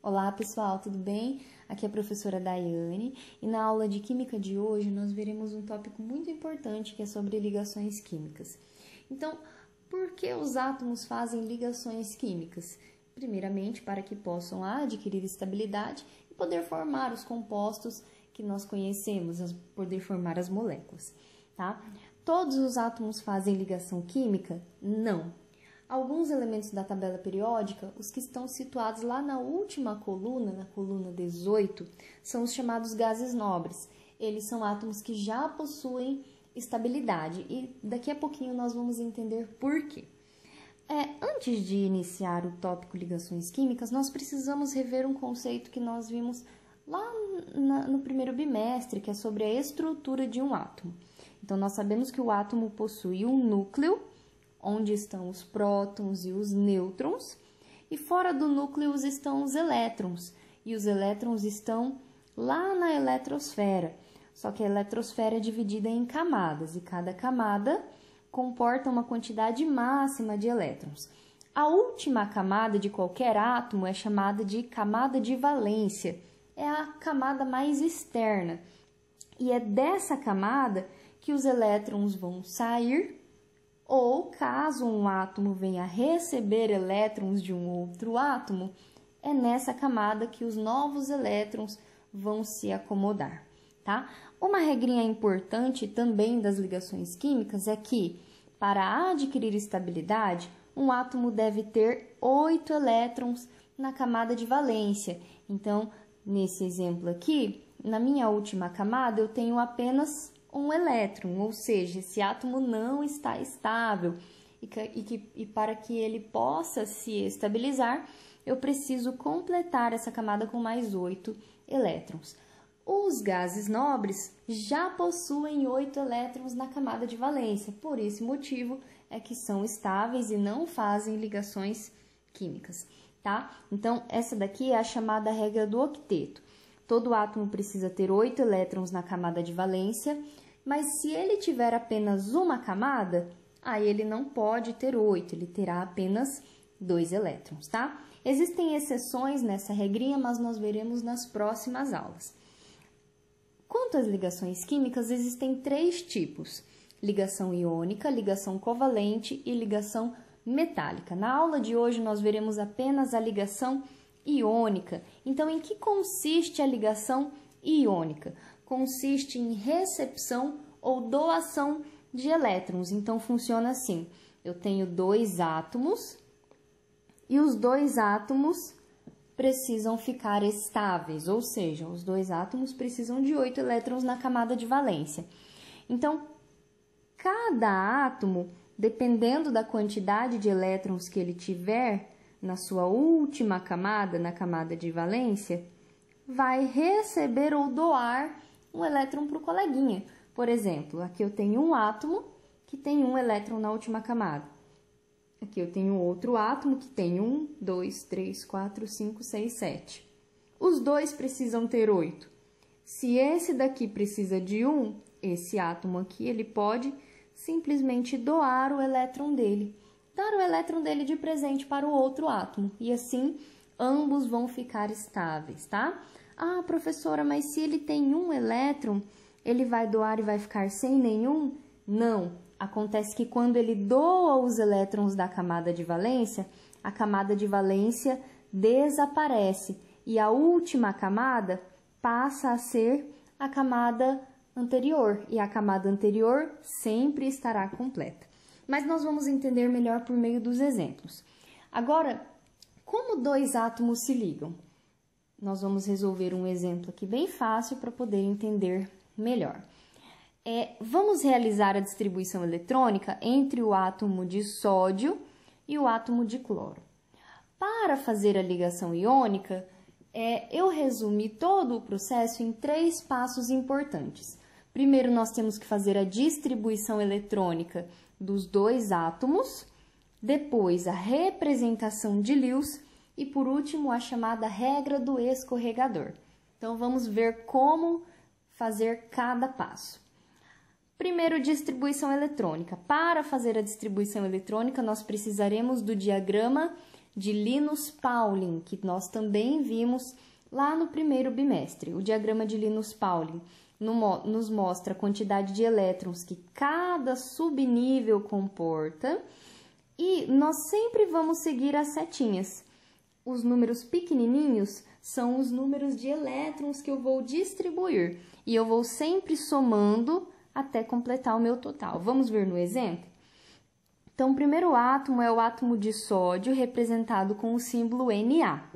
Olá pessoal, tudo bem? Aqui é a professora Daiane e na aula de Química de hoje nós veremos um tópico muito importante que é sobre ligações químicas. Então, por que os átomos fazem ligações químicas? Primeiramente, para que possam adquirir estabilidade e poder formar os compostos que nós conhecemos, poder formar as moléculas, tá? Todos os átomos fazem ligação química? Não. Alguns elementos da tabela periódica, os que estão situados lá na última coluna, na coluna 18, são os chamados gases nobres. Eles são átomos que já possuem estabilidade e daqui a pouquinho nós vamos entender por quê. Antes de iniciar o tópico ligações químicas, nós precisamos rever um conceito que nós vimos lá no primeiro bimestre, que é sobre a estrutura de um átomo. Então, nós sabemos que o átomo possui um núcleo, onde estão os prótons e os nêutrons, e fora do núcleo estão os elétrons, e os elétrons estão lá na eletrosfera. Só que a eletrosfera é dividida em camadas, e cada camada comporta uma quantidade máxima de elétrons. A última camada de qualquer átomo é chamada de camada de valência, é a camada mais externa, e é dessa camada que os elétrons vão sair, ou caso um átomo venha receber elétrons de um outro átomo, é nessa camada que os novos elétrons vão se acomodar, tá? Uma regrinha importante também das ligações químicas é que, para adquirir estabilidade, um átomo deve ter 8 elétrons na camada de valência. Então, nesse exemplo aqui, na minha última camada, eu tenho apenas um elétron, ou seja, esse átomo não está estável e para que ele possa se estabilizar, eu preciso completar essa camada com mais 8 elétrons. Os gases nobres já possuem 8 elétrons na camada de valência, por esse motivo é que são estáveis e não fazem ligações químicas, tá? Então, essa daqui é a chamada regra do octeto. Todo átomo precisa ter 8 elétrons na camada de valência, mas se ele tiver apenas uma camada, aí ele não pode ter 8, ele terá apenas 2 elétrons, tá? Existem exceções nessa regrinha, mas nós veremos nas próximas aulas. Quanto às ligações químicas, existem 3 tipos: ligação iônica, ligação covalente e ligação metálica. Na aula de hoje, nós veremos apenas a ligação iônica. Então, em que consiste a ligação iônica? Consiste em recepção ou doação de elétrons. Então, funciona assim: eu tenho 2 átomos e os 2 átomos precisam ficar estáveis, ou seja, os 2 átomos precisam de 8 elétrons na camada de valência. Então, cada átomo, dependendo da quantidade de elétrons que ele tiver na sua última camada, na camada de valência, vai receber ou doar um elétron para o coleguinha. Por exemplo, aqui eu tenho um átomo que tem um elétron na última camada. Aqui eu tenho outro átomo que tem 1, 2, 3, 4, 5, 6, 7. Os dois precisam ter 8. Se esse daqui precisa de 1, esse átomo aqui, ele pode simplesmente doar o elétron dele. Dar o elétron dele de presente para o outro átomo. E assim, ambos vão ficar estáveis, tá? Ah, professora, mas se ele tem um elétron, ele vai doar e vai ficar sem nenhum? Não. Acontece que quando ele doa os elétrons da camada de valência, a camada de valência desaparece e a última camada passa a ser a camada anterior. E a camada anterior sempre estará completa. Mas nós vamos entender melhor por meio dos exemplos. Agora, como 2 átomos se ligam? Nós vamos resolver um exemplo aqui bem fácil para poder entender melhor. Vamos realizar a distribuição eletrônica entre o átomo de sódio e o átomo de cloro. Para fazer a ligação iônica, eu resumi todo o processo em 3 passos importantes. Primeiro, nós temos que fazer a distribuição eletrônica dos 2 átomos, depois a representação de Lewis e, por último, a chamada regra do escorregador. Então, vamos ver como fazer cada passo. Primeiro, distribuição eletrônica. Para fazer a distribuição eletrônica, nós precisaremos do diagrama de Linus Pauling, que nós também vimos lá no primeiro bimestre. O diagrama de Linus Pauling nos mostra a quantidade de elétrons que cada subnível comporta e nós sempre vamos seguir as setinhas. Os números pequenininhos são os números de elétrons que eu vou distribuir e eu vou sempre somando até completar o meu total. Vamos ver no exemplo? Então, o primeiro átomo é o átomo de sódio, representado com o símbolo Na.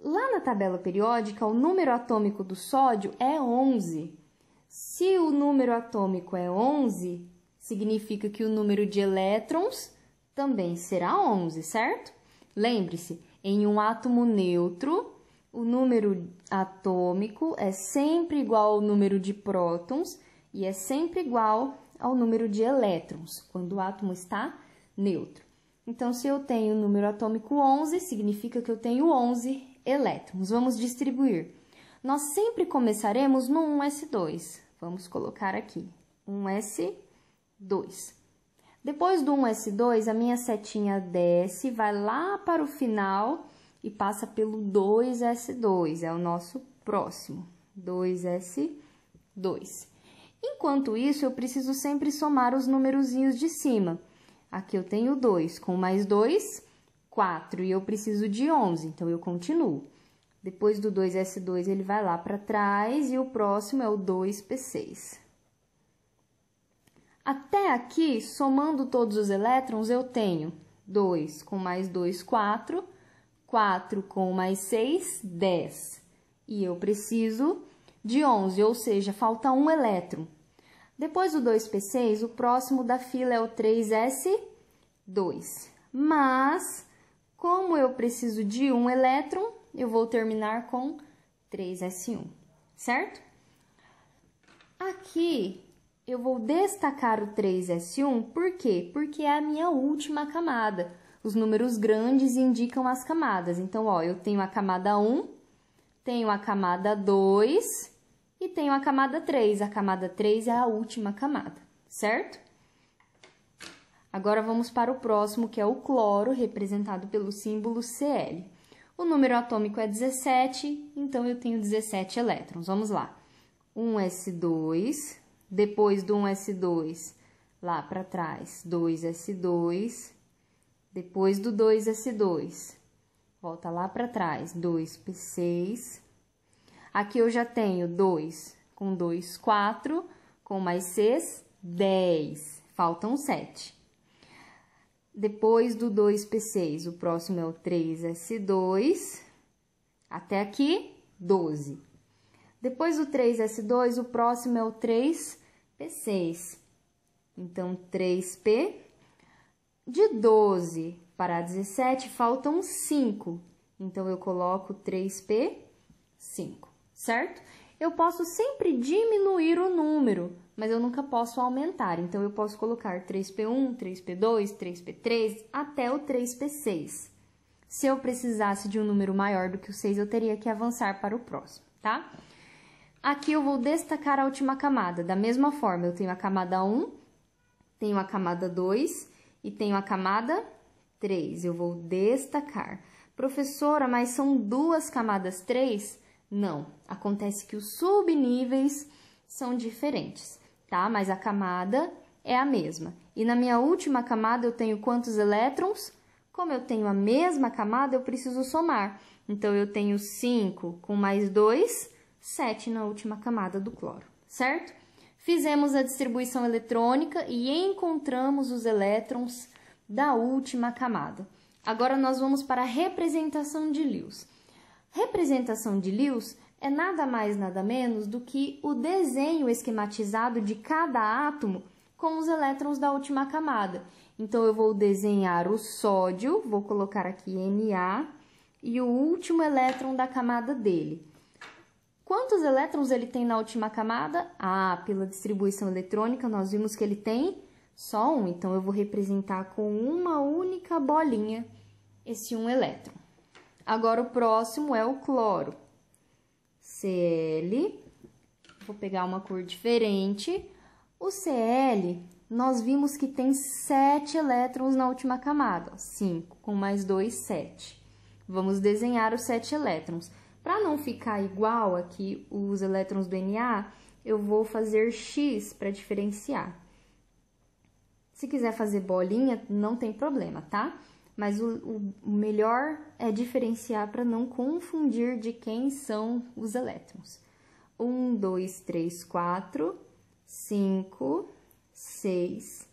Lá na tabela periódica, o número atômico do sódio é 11. Se o número atômico é 11, significa que o número de elétrons também será 11, certo? Lembre-se, em um átomo neutro, o número atômico é sempre igual ao número de prótons e é sempre igual ao número de elétrons, quando o átomo está neutro. Então, se eu tenho o número atômico 11, significa que eu tenho 11 elétrons. Vamos distribuir. Nós sempre começaremos no 1s2. Vamos colocar aqui, 1s2. Depois do 1s2, a minha setinha desce, vai lá para o final e passa pelo 2s2. É o nosso próximo, 2s2. Enquanto isso, eu preciso sempre somar os numerozinhos de cima. Aqui eu tenho 2, com mais 2, 4, e eu preciso de 11, então eu continuo. Depois do 2s2, ele vai lá para trás, e o próximo é o 2p6. Até aqui, somando todos os elétrons, eu tenho 2 com mais 2, 4, 4 com mais 6, 10. E eu preciso de 11, ou seja, falta um elétron. Depois do 2p6, o próximo da fila é o 3s2. Mas, como eu preciso de um elétron, eu vou terminar com 3s1, certo? Aqui, eu vou destacar o 3s1, por quê? Porque é a minha última camada. Os números grandes indicam as camadas. Então, ó, eu tenho a camada 1, tenho a camada 2 e tenho a camada 3. A camada 3 é a última camada, certo? Agora, vamos para o próximo, que é o cloro, representado pelo símbolo Cl. O número atômico é 17, então eu tenho 17 elétrons. Vamos lá. 1s2, depois do 1s2, lá para trás, 2s2, depois do 2s2, volta lá para trás, 2p6. Aqui eu já tenho 2 com 2, 4, com mais 6, 10. Faltam 7. Depois do 2p6, o próximo é o 3s2. Até aqui, 12. Depois do 3s2, o próximo é o 3p6. Então, 3p. De 12 para 17, faltam 5. Então, eu coloco 3p5. Certo? Eu posso sempre diminuir o número, mas eu nunca posso aumentar. Então, eu posso colocar 3p1, 3p2, 3p3, até o 3p6. Se eu precisasse de um número maior do que o 6, eu teria que avançar para o próximo, tá? Aqui eu vou destacar a última camada. Da mesma forma, eu tenho a camada 1, tenho a camada 2 e tenho a camada 3. Eu vou destacar. Professora, mas são duas camadas 3? Não, acontece que os subníveis são diferentes, tá? Mas a camada é a mesma. E na minha última camada eu tenho quantos elétrons? Como eu tenho a mesma camada, eu preciso somar. Então, eu tenho 5 com mais 2, 7 na última camada do cloro, certo? Fizemos a distribuição eletrônica e encontramos os elétrons da última camada. Agora, nós vamos para a representação de Lewis. Representação de Lewis é nada mais, nada menos do que o desenho esquematizado de cada átomo com os elétrons da última camada. Então, eu vou desenhar o sódio, vou colocar aqui Na, e o último elétron da camada dele. Quantos elétrons ele tem na última camada? Ah, pela distribuição eletrônica, nós vimos que ele tem só um. Então, eu vou representar com uma única bolinha esse um elétron. Agora, o próximo é o cloro. Cl. Vou pegar uma cor diferente. O Cl, nós vimos que tem 7 elétrons na última camada. 5 com mais 2, 7. Vamos desenhar os 7 elétrons. Para não ficar igual aqui os elétrons do Na, eu vou fazer X para diferenciar. Se quiser fazer bolinha, não tem problema, tá? Mas o melhor é diferenciar para não confundir de quem são os elétrons. 1, 2, 3, 4, 5, 6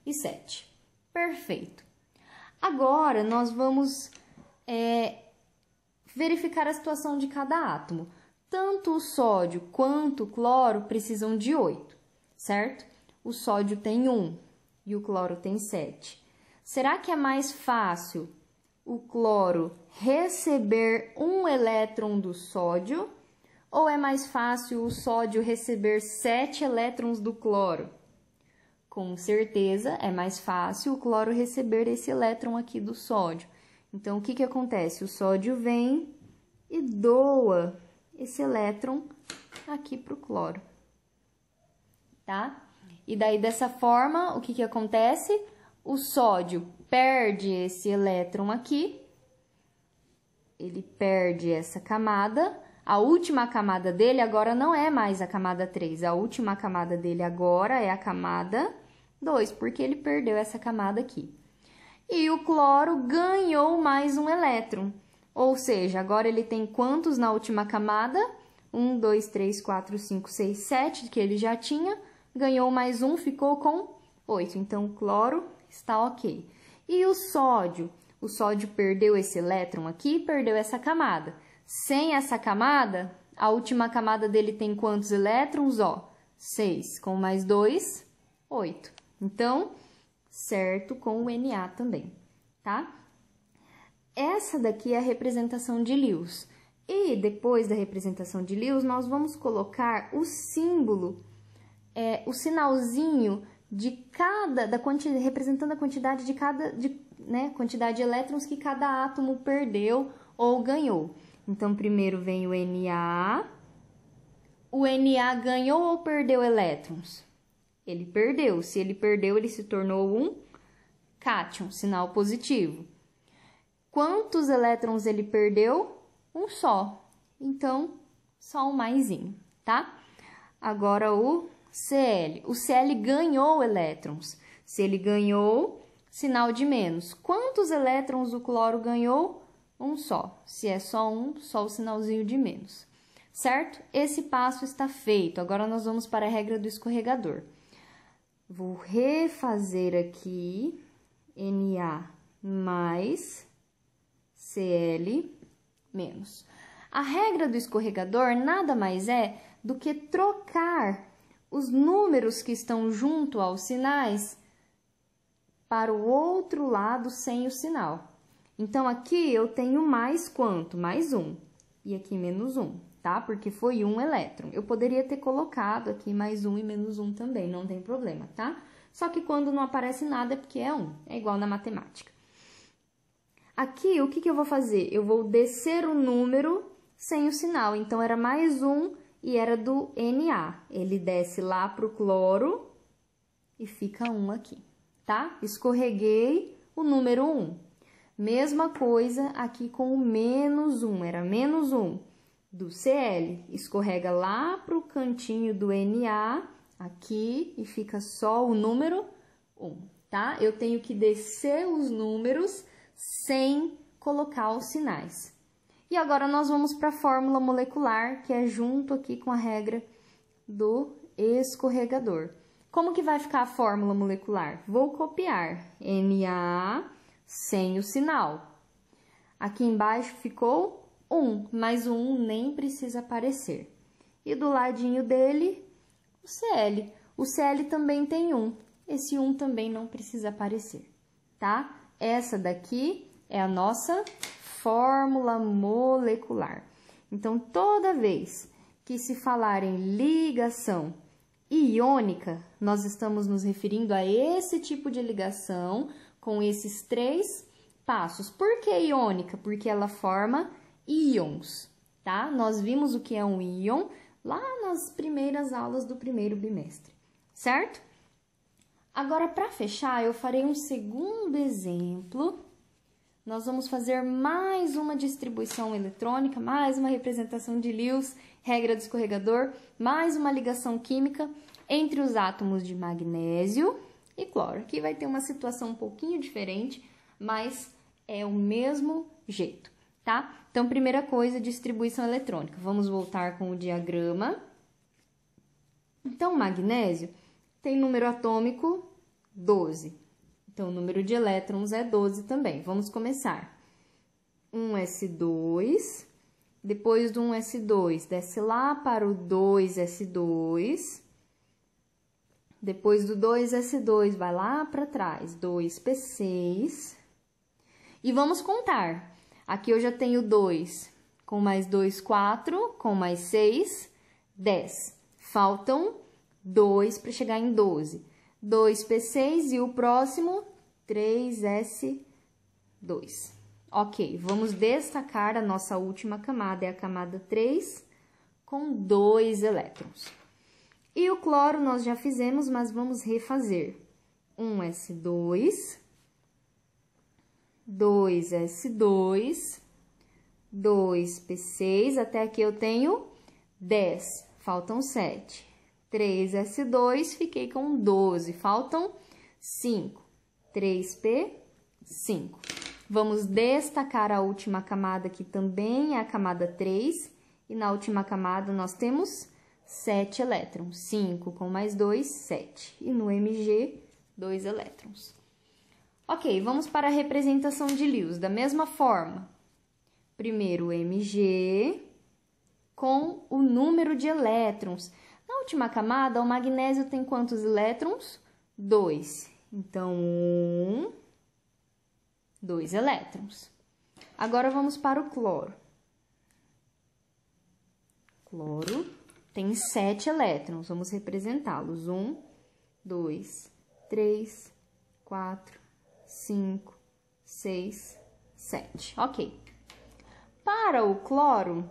e 7. Perfeito. Agora, nós vamos verificar a situação de cada átomo. Tanto o sódio quanto o cloro precisam de 8, certo? O sódio tem 1 e o cloro tem 7. Será que é mais fácil o cloro receber um elétron do sódio ou é mais fácil o sódio receber 7 elétrons do cloro? Com certeza é mais fácil o cloro receber esse elétron aqui do sódio. Então, o que que acontece? O sódio vem e doa esse elétron aqui para o cloro, tá? E daí, dessa forma, o que que acontece? O sódio perde esse elétron aqui, ele perde essa camada. A última camada dele agora não é mais a camada 3, a última camada dele agora é a camada 2, porque ele perdeu essa camada aqui. E o cloro ganhou mais um elétron, ou seja, agora ele tem quantos na última camada? 1, 2, 3, 4, 5, 6, 7, que ele já tinha, ganhou mais um, ficou com 8. Então, o cloro está ok. E o sódio? O sódio perdeu esse elétron aqui, perdeu essa camada. Sem essa camada, a última camada dele tem quantos elétrons? Ó, 6, com mais 2, 8. Então, certo com o Na também, tá? Essa daqui é a representação de Lewis. E depois da representação de Lewis, nós vamos colocar o símbolo, o sinalzinho de cada, representando a quantidade de cada, quantidade de elétrons que cada átomo perdeu ou ganhou. Então, primeiro vem o Na. O Na ganhou ou perdeu elétrons? Ele perdeu. Se ele perdeu, ele se tornou um cátion, sinal positivo. Quantos elétrons ele perdeu? Um só. Então, só um maisinho, tá? Agora, o Cl. O Cl ganhou elétrons. Se ele ganhou, sinal de menos. Quantos elétrons o cloro ganhou? Um só. Se é só um, só o sinalzinho de menos. Certo? Esse passo está feito. Agora, nós vamos para a regra do escorregador. Vou refazer aqui Na mais Cl menos. A regra do escorregador nada mais é do que trocar os números que estão junto aos sinais para o outro lado sem o sinal. Então, aqui eu tenho mais quanto? Mais 1. E aqui menos 1, tá? Porque foi um elétron. Eu poderia ter colocado aqui mais 1 e menos 1 também, não tem problema, tá? Só que quando não aparece nada é porque é 1. É igual na matemática. Aqui, o que eu vou fazer? Eu vou descer o número sem o sinal. Então, era mais 1 e era do Na. Ele desce lá para o cloro e fica 1 aqui, tá? Escorreguei o número 1. Mesma coisa aqui com o menos 1. Era menos 1 do Cl. Escorrega lá para o cantinho do Na, aqui, e fica só o número 1, tá? Eu tenho que descer os números sem colocar os sinais. E agora, nós vamos para a fórmula molecular, que é junto aqui com a regra do escorregador. Como que vai ficar a fórmula molecular? Vou copiar Na sem o sinal. Aqui embaixo ficou 1, mas o 1 nem precisa aparecer. E do ladinho dele, o Cl. O Cl também tem 1. Esse 1 também não precisa aparecer, tá? Essa daqui é a nossa fórmula molecular. Então, toda vez que se falar em ligação iônica, nós estamos nos referindo a esse tipo de ligação com esses 3 passos. Por que iônica? Porque ela forma íons, tá? Nós vimos o que é um íon lá nas primeiras aulas do primeiro bimestre, certo? Agora, para fechar, eu farei um segundo exemplo. Nós vamos fazer mais uma distribuição eletrônica, mais uma representação de Lewis, regra do escorregador, mais uma ligação química entre os átomos de magnésio e cloro. Aqui vai ter uma situação um pouquinho diferente, mas é o mesmo jeito, tá? Então, primeira coisa, distribuição eletrônica. Vamos voltar com o diagrama. Então, o magnésio tem número atômico 12. Então, o número de elétrons é 12 também. Vamos começar. 1s2. Depois do 1s2, desce lá para o 2s2. Depois do 2s2, vai lá para trás. 2p6. E vamos contar. Aqui eu já tenho 2. Com mais 2, 4. Com mais 6, 10. Faltam 2 para chegar em 12. 2p6 e o próximo 3s2. Ok, vamos destacar a nossa última camada, é a camada 3, com 2 elétrons. E o cloro nós já fizemos, mas vamos refazer. 1s2, 2s2, 2p6, até aqui eu tenho 10, faltam 7. 3s2, fiquei com 12, faltam 5. 3p5. Vamos destacar a última camada, que também é a camada 3, e na última camada nós temos 7 elétrons. 5 com mais 2, 7. E no Mg, 2 elétrons. Ok, vamos para a representação de Lewis. Da mesma forma, primeiro o Mg com o número de elétrons. Na última camada, o magnésio tem quantos elétrons? 2. Então, 2 elétrons. Agora, vamos para o cloro. Cloro tem 7 elétrons. Vamos representá-los. 1, 2, 3, 4, 5, 6, 7. Ok. Para o cloro,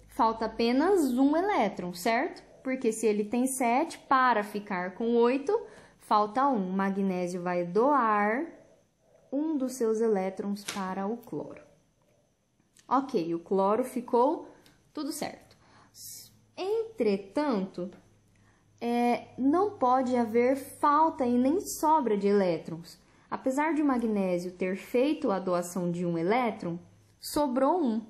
falta apenas 1 elétron, certo? Porque se ele tem 7, para ficar com 8, falta 1. O magnésio vai doar um dos seus elétrons para o cloro. Ok, o cloro ficou tudo certo. Entretanto, não pode haver falta e nem sobra de elétrons. Apesar de o magnésio ter feito a doação de 1 elétron, sobrou 1.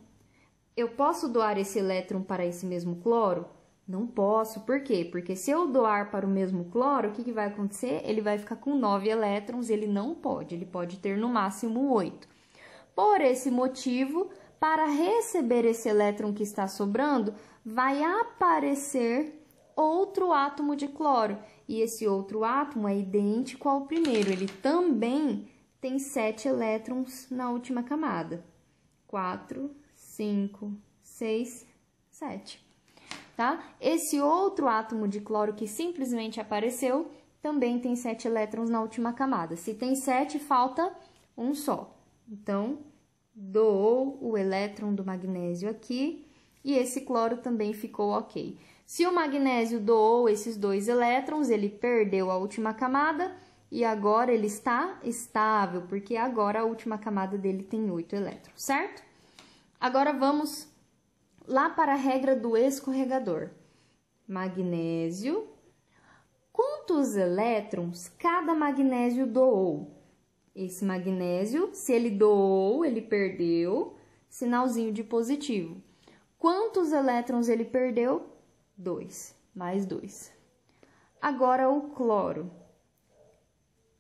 Eu posso doar esse elétron para esse mesmo cloro? Não posso. Por quê? Porque se eu doar para o mesmo cloro, o que vai acontecer? Ele vai ficar com 9 elétrons, ele não pode. Ele pode ter no máximo 8. Por esse motivo, para receber esse elétron que está sobrando, vai aparecer outro átomo de cloro. E esse outro átomo é idêntico ao primeiro. Ele também tem 7 elétrons na última camada. 4, 5, 6, 7. Tá? Esse outro átomo de cloro que simplesmente apareceu também tem 7 elétrons na última camada. Se tem 7, falta um só. Então, doou o elétron do magnésio aqui e esse cloro também ficou ok. Se o magnésio doou esses 2 elétrons, ele perdeu a última camada e agora ele está estável, porque agora a última camada dele tem 8 elétrons, certo? Agora vamos lá para a regra do escorregador. Magnésio. Quantos elétrons cada magnésio doou? Esse magnésio, se ele doou, ele perdeu, sinalzinho de positivo. Quantos elétrons ele perdeu? 2, mais 2. Agora o cloro.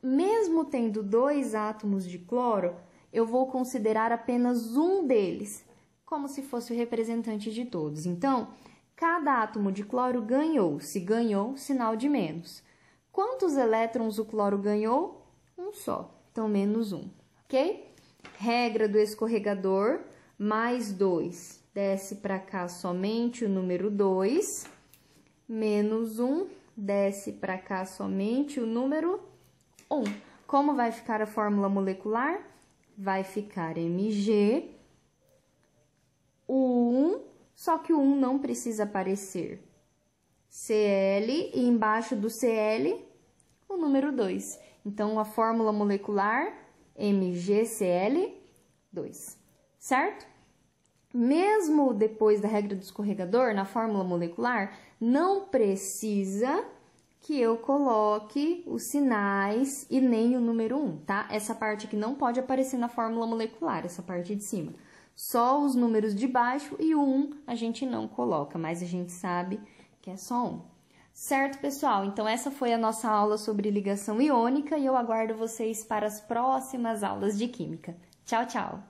Mesmo tendo 2 átomos de cloro, eu vou considerar apenas um deles, como se fosse o representante de todos. Então, cada átomo de cloro ganhou. Se ganhou, sinal de menos. Quantos elétrons o cloro ganhou? Um só. Então, menos 1, ok? Regra do escorregador, mais 2. Desce para cá somente o número 2. Menos 1, desce para cá somente o número 1. Como vai ficar a fórmula molecular? Vai ficar Mg, o 1, só que o 1 não precisa aparecer. Cl, e embaixo do Cl, o número 2. Então, a fórmula molecular MgCl2, certo? Mesmo depois da regra do escorregador, na fórmula molecular, não precisa que eu coloque os sinais e nem o número 1, tá? Essa parte aqui não pode aparecer na fórmula molecular, essa parte de cima. Só os números de baixo e o 1 a gente não coloca, mas a gente sabe que é só 1. Certo, pessoal? Então, essa foi a nossa aula sobre ligação iônica e eu aguardo vocês para as próximas aulas de Química. Tchau, tchau!